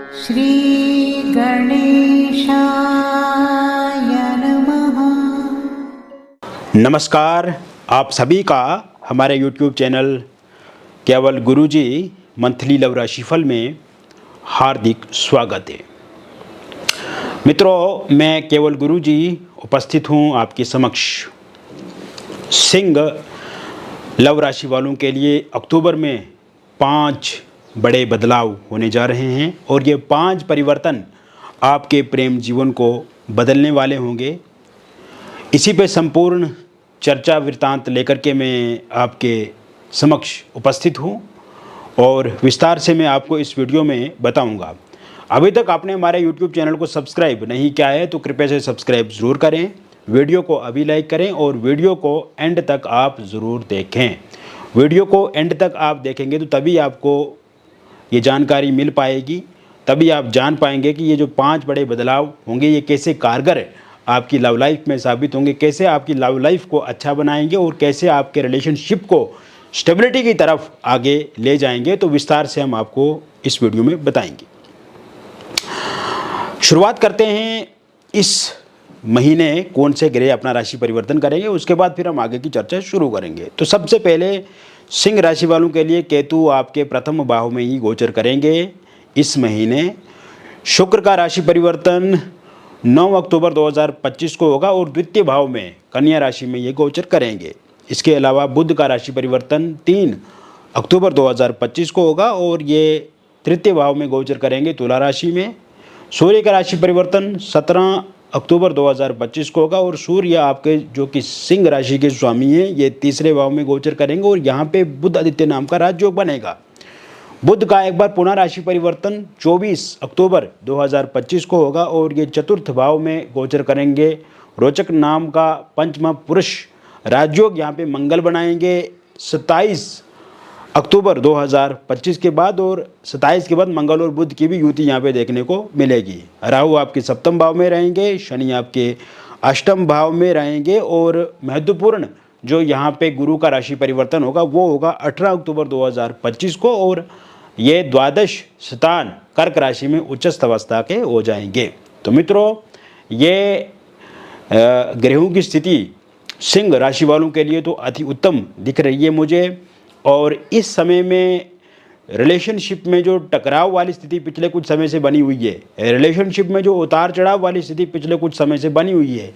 श्री गणेशाय नमः। नमस्कार, आप सभी का हमारे YouTube चैनल केवल गुरुजी मंथली लव राशिफल में हार्दिक स्वागत है। मित्रों, मैं केवल गुरुजी उपस्थित हूँ आपके समक्ष। सिंह लव राशि वालों के लिए अक्टूबर में 5 बड़े बदलाव होने जा रहे हैं और ये 5 परिवर्तन आपके प्रेम जीवन को बदलने वाले होंगे। इसी पे संपूर्ण चर्चा वृत्तांत लेकर के मैं आपके समक्ष उपस्थित हूँ और विस्तार से मैं आपको इस वीडियो में बताऊंगा। अभी तक आपने हमारे YouTube चैनल को सब्सक्राइब नहीं किया है तो कृपया से सब्सक्राइब ज़रूर करें, वीडियो को अभी लाइक करें और वीडियो को एंड तक आप ज़रूर देखें। वीडियो को एंड तक आप देखेंगे तो तभी आपको ये जानकारी मिल पाएगी, तभी आप जान पाएंगे कि ये जो 5 बड़े बदलाव होंगे ये कैसे कारगर आपकी लव लाइफ में साबित होंगे, कैसे आपकी लव लाइफ को अच्छा बनाएंगे और कैसे आपके रिलेशनशिप को स्टेबिलिटी की तरफ आगे ले जाएंगे। तो विस्तार से हम आपको इस वीडियो में बताएंगे। शुरुआत करते हैं, इस महीने कौन से ग्रह अपना राशि परिवर्तन करेंगे, उसके बाद फिर हम आगे की चर्चा शुरू करेंगे। तो सबसे पहले सिंह राशि वालों के लिए केतु आपके प्रथम भाव में ही गोचर करेंगे इस महीने। शुक्र का राशि परिवर्तन 9 अक्टूबर 2025 को होगा और द्वितीय भाव में कन्या राशि में ये गोचर करेंगे। इसके अलावा बुध का राशि परिवर्तन 3 अक्टूबर 2025 को होगा और ये तृतीय भाव में गोचर करेंगे तुला राशि में। सूर्य का राशि परिवर्तन 17 अक्टूबर 2025 को होगा और सूर्य आपके जो कि सिंह राशि के स्वामी हैं ये तीसरे भाव में गोचर करेंगे और यहाँ पे बुध आदित्य नाम का राजयोग बनेगा। बुध का एक बार पुनः राशि परिवर्तन 24 अक्टूबर 2025 को होगा और ये चतुर्थ भाव में गोचर करेंगे। रोचक नाम का पंचम पुरुष राजयोग यहाँ पे मंगल बनाएंगे 27 अक्टूबर 2025 के बाद और 27 के बाद मंगल और बुध की भी युति यहाँ पे देखने को मिलेगी। राहु आपके सप्तम भाव में रहेंगे, शनि आपके अष्टम भाव में रहेंगे और महत्वपूर्ण जो यहाँ पे गुरु का राशि परिवर्तन होगा वो होगा 18 अक्टूबर 2025 को और ये द्वादश स्थान कर्क राशि में उच्चस्थ अवस्था के हो जाएंगे। तो मित्रों, ये ग्रहों की स्थिति सिंह राशि वालों के लिए तो अति उत्तम दिख रही है मुझे। और इस समय में रिलेशनशिप में जो टकराव वाली स्थिति पिछले कुछ समय से बनी हुई है, रिलेशनशिप में जो उतार चढ़ाव वाली स्थिति पिछले कुछ समय से बनी हुई है,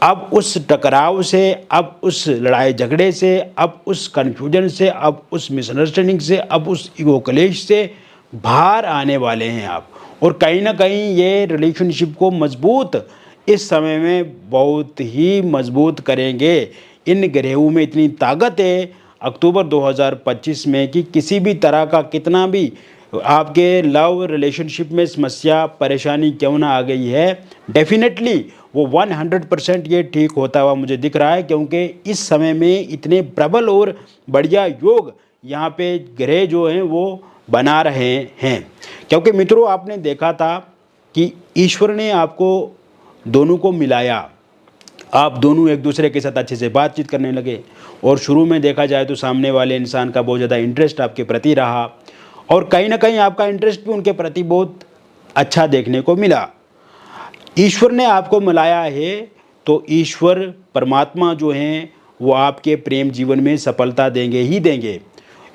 अब उस टकराव से, अब उस लड़ाई झगड़े से, अब उस कन्फ्यूजन से, अब उस मिसअंडरस्टैंडिंग से, अब उस ईगो क्लेश से बाहर आने वाले हैं आप। और कहीं ना कहीं ये रिलेशनशिप को मजबूत इस समय में बहुत ही मजबूत करेंगे। इन ग्रहों में इतनी ताकत है अक्टूबर 2025 में कि किसी भी तरह का कितना भी आपके लव रिलेशनशिप में समस्या परेशानी क्यों ना आ गई है, डेफिनेटली वो 100% ये ठीक होता हुआ मुझे दिख रहा है, क्योंकि इस समय में इतने प्रबल और बढ़िया योग यहाँ पे ग्रह जो हैं वो बना रहे हैं। क्योंकि मित्रों, आपने देखा था कि ईश्वर ने आपको दोनों को मिलाया, आप दोनों एक दूसरे के साथ अच्छे से बातचीत करने लगे और शुरू में देखा जाए तो सामने वाले इंसान का बहुत ज़्यादा इंटरेस्ट आपके प्रति रहा और कहीं ना कहीं आपका इंटरेस्ट भी उनके प्रति बहुत अच्छा देखने को मिला। ईश्वर ने आपको मिलाया है तो ईश्वर परमात्मा जो हैं वो आपके प्रेम जीवन में सफलता देंगे ही देंगे।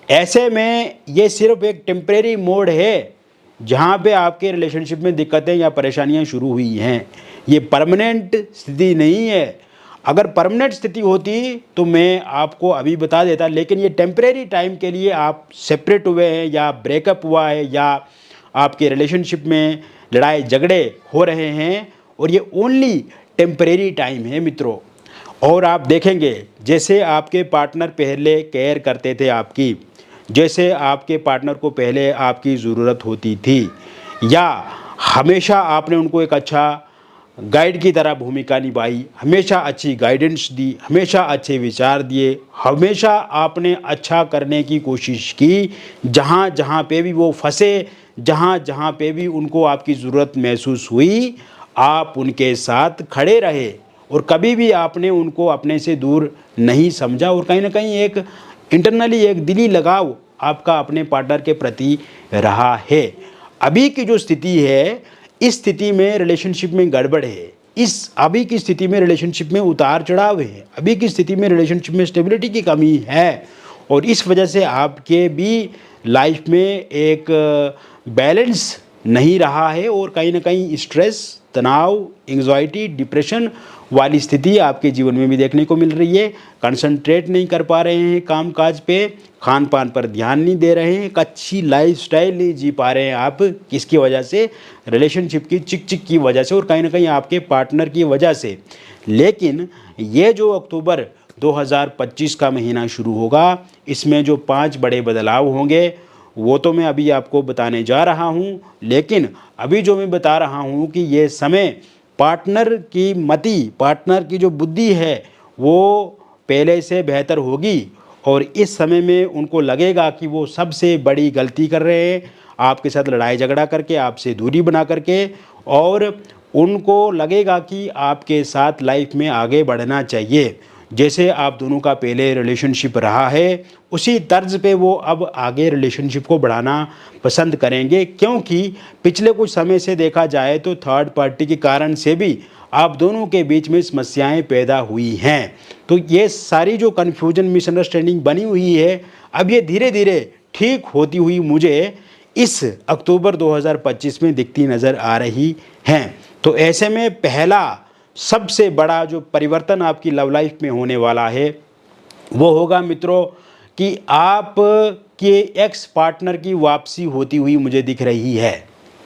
ऐसे में ये सिर्फ एक टेम्परेरी मोड है जहाँ पे आपके रिलेशनशिप में दिक्कतें या परेशानियाँ शुरू हुई हैं, ये परमानेंट स्थिति नहीं है। अगर परमानेंट स्थिति होती तो मैं आपको अभी बता देता, लेकिन ये टेम्परेरी टाइम के लिए आप सेपरेट हुए हैं या ब्रेकअप हुआ है या आपके रिलेशनशिप में लड़ाई झगड़े हो रहे हैं और ये ओनली टेम्परेरी टाइम है मित्रों। और आप देखेंगे जैसे आपके पार्टनर पहले केयर करते थे आपकी, जैसे आपके पार्टनर को पहले आपकी ज़रूरत होती थी या हमेशा आपने उनको एक अच्छा गाइड की तरह भूमिका निभाई, हमेशा अच्छी गाइडेंस दी, हमेशा अच्छे विचार दिए, हमेशा आपने अच्छा करने की कोशिश की, जहाँ जहाँ पे भी वो फंसे, जहाँ जहाँ पे भी उनको आपकी ज़रूरत महसूस हुई, आप उनके साथ खड़े रहे और कभी भी आपने उनको अपने से दूर नहीं समझा और कहीं ना कहीं एक इंटरनली एक दिली लगाव आपका अपने पार्टनर के प्रति रहा है। अभी की जो स्थिति है, इस स्थिति में रिलेशनशिप में गड़बड़ है, इस अभी की स्थिति में रिलेशनशिप में उतार चढ़ाव है, अभी की स्थिति में रिलेशनशिप में स्टेबिलिटी की कमी है, और इस वजह से आपके भी लाइफ में एक बैलेंस नहीं रहा है और कहीं ना कहीं स्ट्रेस, तनाव, एंग्जाइटी, डिप्रेशन वाली स्थिति आपके जीवन में भी देखने को मिल रही है। कंसंट्रेट नहीं कर पा रहे हैं काम काज पे, खान पान पर ध्यान नहीं दे रहे हैं, एक अच्छी लाइफस्टाइल नहीं जी पा रहे हैं आप। किसकी वजह से? रिलेशनशिप की चिक चिक की वजह से और कहीं ना कहीं आपके पार्टनर की वजह से। लेकिन ये जो अक्टूबर 2025 का महीना शुरू होगा, इसमें जो 5 बड़े बदलाव होंगे वो तो मैं अभी आपको बताने जा रहा हूँ। लेकिन अभी जो मैं बता रहा हूँ कि ये समय पार्टनर की मति, पार्टनर की जो बुद्धि है वो पहले से बेहतर होगी, और इस समय में उनको लगेगा कि वो सबसे बड़ी गलती कर रहे हैं, आपके साथ लड़ाई झगड़ा करके, आपसे दूरी बना करके, और उनको लगेगा कि आपके साथ लाइफ में आगे बढ़ना चाहिए। जैसे आप दोनों का पहले रिलेशनशिप रहा है, उसी तर्ज पे वो अब आगे रिलेशनशिप को बढ़ाना पसंद करेंगे, क्योंकि पिछले कुछ समय से देखा जाए तो थर्ड पार्टी के कारण से भी आप दोनों के बीच में समस्याएं पैदा हुई हैं। तो ये सारी जो कन्फ्यूजन, मिसअंडरस्टैंडिंग बनी हुई है, अब ये धीरे धीरे ठीक होती हुई मुझे इस अक्टूबर 2025 में दिखती नज़र आ रही हैं। तो ऐसे में पहला सबसे बड़ा जो परिवर्तन आपकी लव लाइफ में होने वाला है वो होगा मित्रों कि आप के एक्स पार्टनर की वापसी होती हुई मुझे दिख रही है।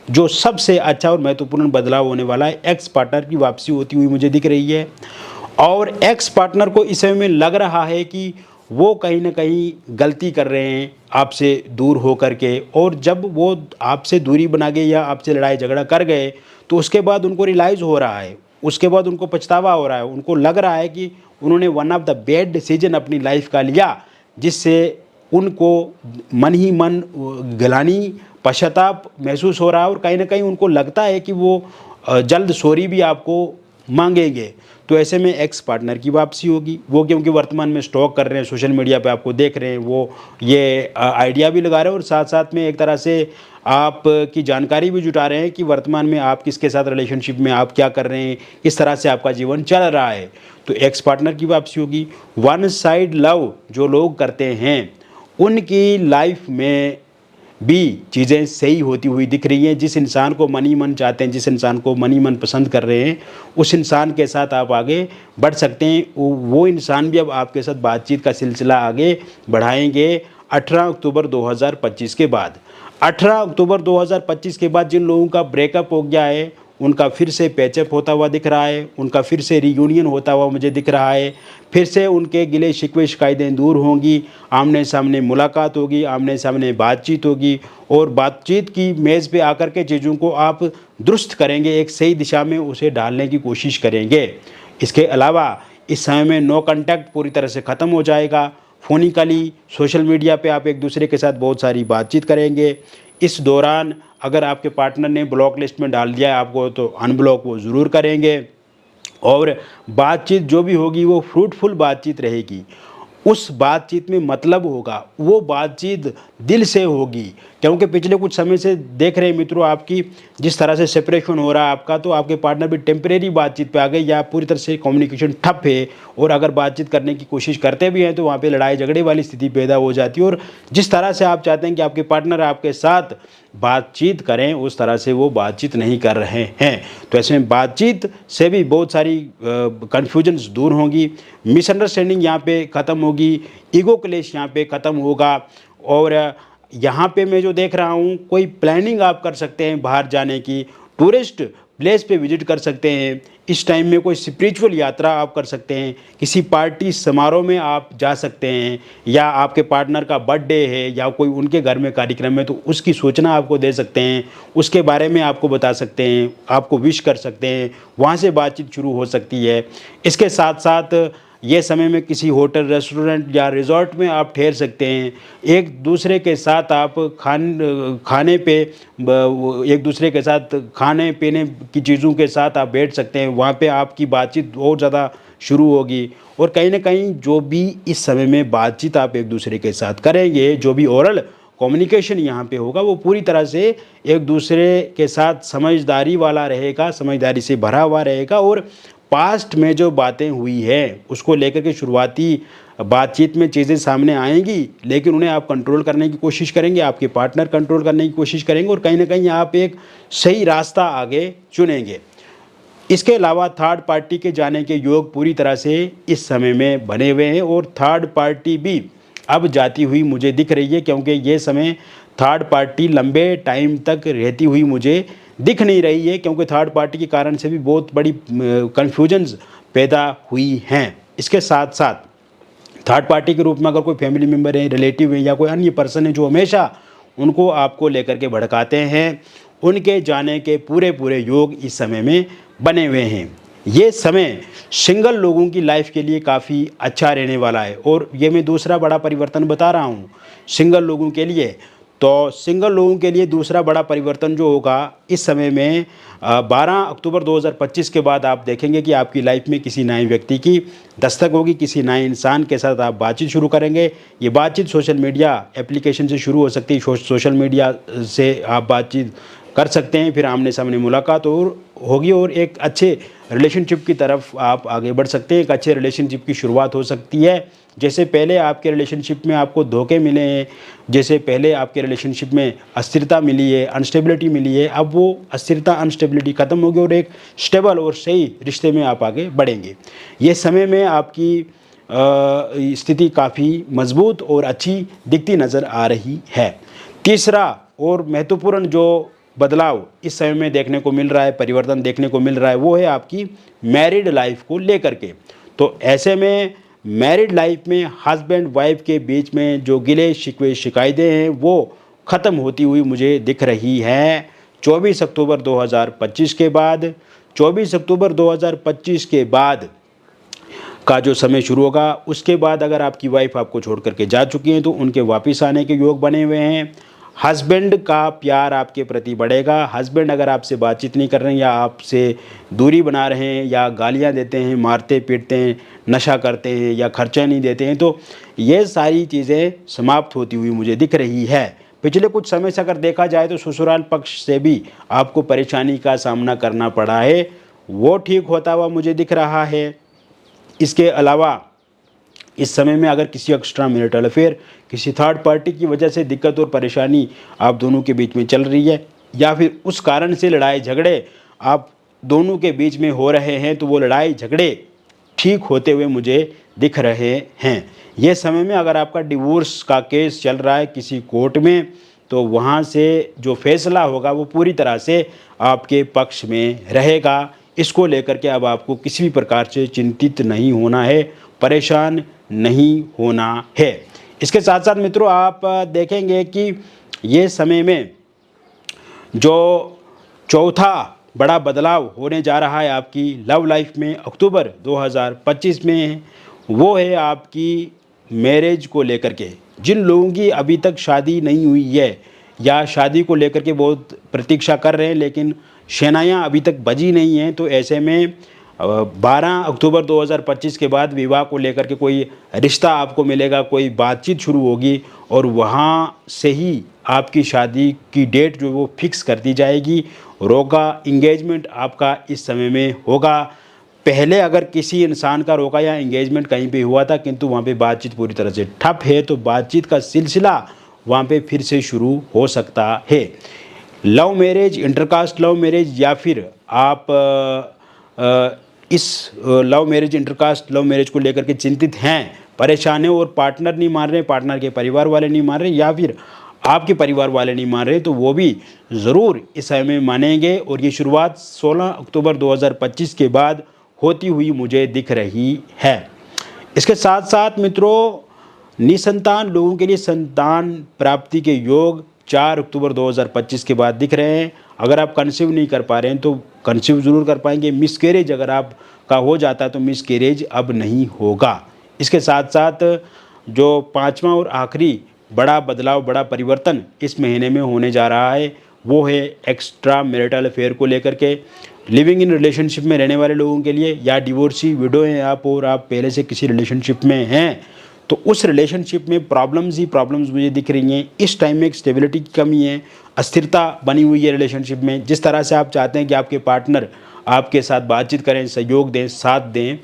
जो सबसे अच्छा और महत्वपूर्ण बदलाव होने वाला है, एक्स पार्टनर की वापसी होती हुई मुझे दिख रही है। और एक्स पार्टनर को इस समय में लग रहा है कि वो कहीं ना कहीं गलती कर रहे हैं आपसे दूर हो कर के, और जब वो आपसे दूरी बना गए या आपसे लड़ाई झगड़ा कर गए तो उसके बाद उनको रियलाइज़ हो रहा है, उसके बाद उनको पछतावा हो रहा है, उनको लग रहा है कि उन्होंने one of the bad decision अपनी लाइफ का लिया, जिससे उनको मन ही मन गिलानी, पश्चाताप महसूस हो रहा है, और कहीं ना कहीं उनको लगता है कि वो जल्द सॉरी भी आपको मांगेंगे। तो ऐसे में एक्स पार्टनर की वापसी होगी। वो क्योंकि वर्तमान में स्टॉक कर रहे हैं, सोशल मीडिया पे आपको देख रहे हैं, वो ये आइडिया भी लगा रहे हैं और साथ साथ में एक तरह से आप की जानकारी भी जुटा रहे हैं कि वर्तमान में आप किसके साथ रिलेशनशिप में आप क्या कर रहे हैं, किस तरह से आपका जीवन चल रहा है। तो एक्स पार्टनर की वापसी होगी। वन साइड लव जो लोग करते हैं उनकी लाइफ में भी चीज़ें सही होती हुई दिख रही हैं। जिस इंसान को मन ही मन चाहते हैं, जिस इंसान को मन ही मन पसंद कर रहे हैं, उस इंसान के साथ आप आगे बढ़ सकते हैं। वो इंसान भी अब आपके साथ बातचीत का सिलसिला आगे बढ़ाएंगे 18 अक्टूबर 2025 के बाद। 18 अक्टूबर 2025 के बाद जिन लोगों का ब्रेकअप हो गया है उनका फिर से पैचअप होता हुआ दिख रहा है, उनका फिर से रीयूनियन होता हुआ मुझे दिख रहा है। फिर से उनके गिले शिकवे शिकायतें दूर होंगी, आमने सामने मुलाकात होगी, आमने सामने बातचीत होगी, और बातचीत की मेज़ पे आकर के चीज़ों को आप दुरुस्त करेंगे, एक सही दिशा में उसे डालने की कोशिश करेंगे। इसके अलावा इस समय में नो कॉन्टैक्ट पूरी तरह से ख़त्म हो जाएगा। फोनिकली सोशल मीडिया पे आप एक दूसरे के साथ बहुत सारी बातचीत करेंगे। इस दौरान अगर आपके पार्टनर ने ब्लॉक लिस्ट में डाल दिया है आपको, तो अनब्लॉक वो ज़रूर करेंगे, और बातचीत जो भी होगी वो फ्रूटफुल बातचीत रहेगी। उस बातचीत में मतलब होगा, वो बातचीत दिल से होगी, क्योंकि पिछले कुछ समय से देख रहे हैं मित्रों आपकी जिस तरह से सेपरेशन हो रहा है आपका, तो आपके पार्टनर भी टेम्परेरी बातचीत पे आ गए या पूरी तरह से कम्युनिकेशन ठप है, और अगर बातचीत करने की कोशिश करते भी हैं तो वहाँ पे लड़ाई झगड़े वाली स्थिति पैदा हो जाती है। और जिस तरह से आप चाहते हैं कि आपके पार्टनर आपके साथ बातचीत करें उस तरह से वो बातचीत नहीं कर रहे हैं। तो ऐसे में बातचीत से भी बहुत सारी कन्फ्यूजन्स दूर होंगी, मिसअंडरस्टैंडिंग यहाँ पे ख़त्म होगी, ईगो क्लेश यहाँ पे ख़त्म होगा। और यहाँ पे मैं जो देख रहा हूँ, कोई प्लानिंग आप कर सकते हैं बाहर जाने की, टूरिस्ट प्लेस पे विजिट कर सकते हैं। इस टाइम में कोई स्पिरिचुअल यात्रा आप कर सकते हैं, किसी पार्टी समारोह में आप जा सकते हैं, या आपके पार्टनर का बर्थडे है या कोई उनके घर में कार्यक्रम है तो उसकी सूचना आपको दे सकते हैं, उसके बारे में आपको बता सकते हैं, आपको विश कर सकते हैं, वहाँ से बातचीत शुरू हो सकती है। इसके साथ साथ ये समय में किसी होटल, रेस्टोरेंट या रिजॉर्ट में आप ठहर सकते हैं। एक दूसरे के साथ आप खाने पे एक दूसरे के साथ खाने पीने की चीज़ों के साथ आप बैठ सकते हैं, वहाँ पे आपकी बातचीत और ज़्यादा शुरू होगी। और कहीं ना कहीं जो भी इस समय में बातचीत आप एक दूसरे के साथ करेंगे, जो भी ओरल कम्युनिकेशन यहाँ पे होगा वो पूरी तरह से एक दूसरे के साथ समझदारी वाला रहेगा, समझदारी से भरा हुआ रहेगा। और पास्ट में जो बातें हुई हैं उसको लेकर के शुरुआती बातचीत में चीज़ें सामने आएंगी, लेकिन उन्हें आप कंट्रोल करने की कोशिश करेंगे, आपके पार्टनर कंट्रोल करने की कोशिश करेंगे और कहीं ना कहीं आप एक सही रास्ता आगे चुनेंगे। इसके अलावा थर्ड पार्टी के जाने के योग पूरी तरह से इस समय में बने हुए हैं और थर्ड पार्टी भी अब जाती हुई मुझे दिख रही है, क्योंकि ये समय थर्ड पार्टी लंबे टाइम तक रहती हुई मुझे दिख नहीं रही है, क्योंकि थर्ड पार्टी के कारण से भी बहुत बड़ी कन्फ्यूजन्स पैदा हुई हैं। इसके साथ साथ थर्ड पार्टी के रूप में अगर कोई फैमिली मेम्बर है, रिलेटिव है या कोई अन्य पर्सन है जो हमेशा उनको आपको लेकर के भड़काते हैं, उनके जाने के पूरे योग इस समय में बने हुए हैं। ये समय सिंगल लोगों की लाइफ के लिए काफ़ी अच्छा रहने वाला है। और ये मैं दूसरा बड़ा परिवर्तन बता रहा हूँ सिंगल लोगों के लिए। तो सिंगल लोगों के लिए दूसरा बड़ा परिवर्तन जो होगा इस समय में 12 अक्टूबर 2025 के बाद आप देखेंगे कि आपकी लाइफ में किसी नए व्यक्ति की दस्तक होगी, किसी नए इंसान के साथ आप बातचीत शुरू करेंगे। ये बातचीत सोशल मीडिया एप्लीकेशन से शुरू हो सकती है, सोशल मीडिया से आप बातचीत कर सकते हैं, फिर आमने सामने मुलाकात और होगी और एक अच्छे रिलेशनशिप की तरफ आप आगे बढ़ सकते हैं। एक अच्छे रिलेशनशिप की शुरुआत हो सकती है। जैसे पहले आपके रिलेशनशिप में आपको धोखे मिले हैं, जैसे पहले आपके रिलेशनशिप में अस्थिरता मिली है, अनस्टेबिलिटी मिली है, अब वो अस्थिरता अनस्टेबिलिटी ख़त्म होगी और एक स्टेबल और सही रिश्ते में आप आगे बढ़ेंगे। ये समय में आपकी स्थिति काफ़ी मजबूत और अच्छी दिखती नज़र आ रही है। तीसरा और महत्वपूर्ण जो बदलाव इस समय में देखने को मिल रहा है, परिवर्तन देखने को मिल रहा है, वो है आपकी मैरिड लाइफ को लेकर के। तो ऐसे में मैरिड लाइफ में हस्बैंड वाइफ के बीच में जो गिले शिकवे शिकायतें हैं वो ख़त्म होती हुई मुझे दिख रही हैं 24 अक्टूबर 2025 के बाद। 24 अक्टूबर 2025 के बाद का जो समय शुरू होगा, उसके बाद अगर आपकी वाइफ आपको छोड़ करके जा चुकी हैं तो उनके वापस आने के योग बने हुए हैं। हस्बैंड का प्यार आपके प्रति बढ़ेगा। हस्बैंड अगर आपसे बातचीत नहीं कर रहे हैं या आपसे दूरी बना रहे हैं या गालियां देते हैं, मारते पीटते हैं, नशा करते हैं या खर्चा नहीं देते हैं, तो ये सारी चीज़ें समाप्त होती हुई मुझे दिख रही है। पिछले कुछ समय से अगर देखा जाए तो ससुराल पक्ष से भी आपको परेशानी का सामना करना पड़ा है, वो ठीक होता हुआ मुझे दिख रहा है। इसके अलावा इस समय में अगर किसी एक्स्ट्रा मैरिटल अफेयर, किसी थर्ड पार्टी की वजह से दिक्कत और परेशानी आप दोनों के बीच में चल रही है या फिर उस कारण से लड़ाई झगड़े आप दोनों के बीच में हो रहे हैं, तो वो लड़ाई झगड़े ठीक होते हुए मुझे दिख रहे हैं। ये समय में अगर आपका डिवोर्स का केस चल रहा है किसी कोर्ट में, तो वहाँ से जो फैसला होगा वो पूरी तरह से आपके पक्ष में रहेगा। इसको लेकर के अब आपको किसी भी प्रकार से चिंतित नहीं होना है, परेशान नहीं होना है। इसके साथ साथ मित्रों आप देखेंगे कि ये समय में जो चौथा बड़ा बदलाव होने जा रहा है आपकी लव लाइफ में अक्टूबर 2025 में, वो है आपकी मैरिज को लेकर के। जिन लोगों की अभी तक शादी नहीं हुई है या शादी को लेकर के बहुत प्रतीक्षा कर रहे हैं लेकिन शहनाइयाँ अभी तक बजी नहीं हैं, तो ऐसे में 12 अक्टूबर 2025 के बाद विवाह को लेकर के कोई रिश्ता आपको मिलेगा, कोई बातचीत शुरू होगी और वहाँ से ही आपकी शादी की डेट जो वो फिक्स कर दी जाएगी। रोका इंगेजमेंट आपका इस समय में होगा। पहले अगर किसी इंसान का रोका या इंगेजमेंट कहीं पे हुआ था किंतु वहाँ पे बातचीत पूरी तरह से ठप है, तो बातचीत का सिलसिला वहाँ पे फिर से शुरू हो सकता है। Love marriage, intercaste love marriage या फिर आप इस love marriage, intercaste love marriage को लेकर के चिंतित हैं, परेशान हैं और पार्टनर नहीं मान रहे, पार्टनर के परिवार वाले नहीं मान रहे या फिर आपके परिवार वाले नहीं मान रहे, तो वो भी ज़रूर इस समय में मानेंगे। और ये शुरुआत 16 अक्टूबर 2025 के बाद होती हुई मुझे दिख रही है। इसके साथ साथ मित्रों निसंतान लोगों के लिए संतान प्राप्ति के योग 4 अक्टूबर 2025 के बाद दिख रहे हैं। अगर आप कंसीव नहीं कर पा रहे हैं तो कंसीव ज़रूर कर पाएंगे। मिसकैरेज अगर आपका हो जाता है तो मिसकैरेज अब नहीं होगा। इसके साथ साथ जो पांचवा और आखिरी बड़ा बदलाव, बड़ा परिवर्तन इस महीने में होने जा रहा है वो है एक्स्ट्रा मैरिटल अफेयर को लेकर के। लिविंग इन रिलेशनशिप में रहने वाले लोगों के लिए या डिवोर्सी विडो हैं आप और आप पहले से किसी रिलेशनशिप में हैं, तो उस रिलेशनशिप में प्रॉब्लम्स ही प्रॉब्लम्स मुझे दिख रही हैं। इस टाइम में एक स्टेबिलिटी की कमी है, अस्थिरता बनी हुई है रिलेशनशिप में। जिस तरह से आप चाहते हैं कि आपके पार्टनर आपके साथ बातचीत करें, सहयोग दें, साथ दें,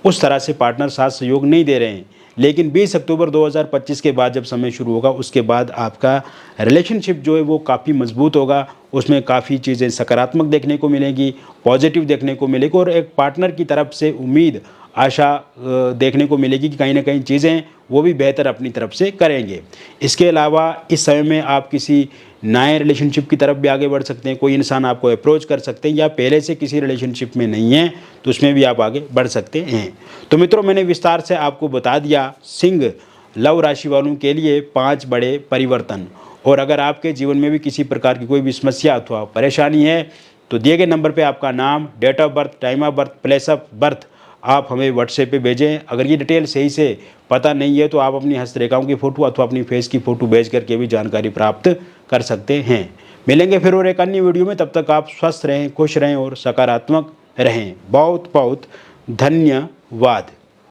उस तरह से पार्टनर साथ सहयोग नहीं दे रहे हैं। लेकिन 20 अक्टूबर 2025 के बाद जब समय शुरू होगा, उसके बाद आपका रिलेशनशिप जो है वो काफ़ी मजबूत होगा। उसमें काफ़ी चीज़ें सकारात्मक देखने को मिलेंगी, पॉजिटिव देखने को मिलेगी, और एक पार्टनर की तरफ से उम्मीद, आशा देखने को मिलेगी कि कहीं ना कहीं चीज़ें वो भी बेहतर अपनी तरफ से करेंगे। इसके अलावा इस समय में आप किसी नए रिलेशनशिप की तरफ भी आगे बढ़ सकते हैं। कोई इंसान आपको अप्रोच कर सकते हैं, या पहले से किसी रिलेशनशिप में नहीं है तो उसमें भी आप आगे बढ़ सकते हैं। तो मित्रों, मैंने विस्तार से आपको बता दिया सिंह लव राशि वालों के लिए 5 बड़े परिवर्तन। और अगर आपके जीवन में भी किसी प्रकार की कोई भी समस्या अथवा परेशानी है तो दिए गए नंबर पर आपका नाम, date of birth, time of birth, place of birth आप हमें व्हाट्सएप पे भेजें। अगर ये डिटेल सही से पता नहीं है तो आप अपनी हस्तरेखाओं की फ़ोटो अथवा अपनी फेस की फ़ोटो भेज करके भी जानकारी प्राप्त कर सकते हैं। मिलेंगे फिर और एक अन्य वीडियो में। तब तक आप स्वस्थ रहें, खुश रहें और सकारात्मक रहें। बहुत बहुत धन्यवाद।